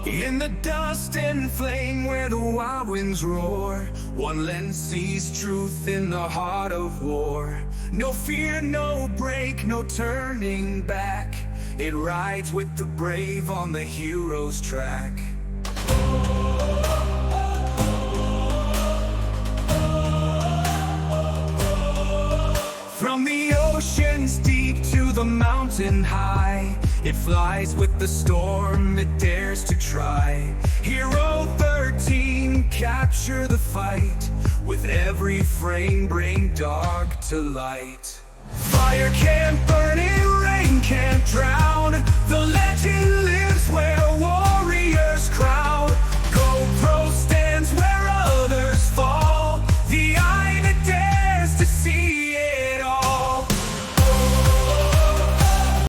In the dust and flame where the wild winds roar, one lens sees truth in the heart of war. No fear, no break, no turning back. It rides with the brave on the hero's track. From the oceans deep to the mountain high, it flies with the storm, it dares to try. Hero 13, capture the fight. With every frame, bring dark to light. Fire can't burn it, rain can't drown. The legend lives.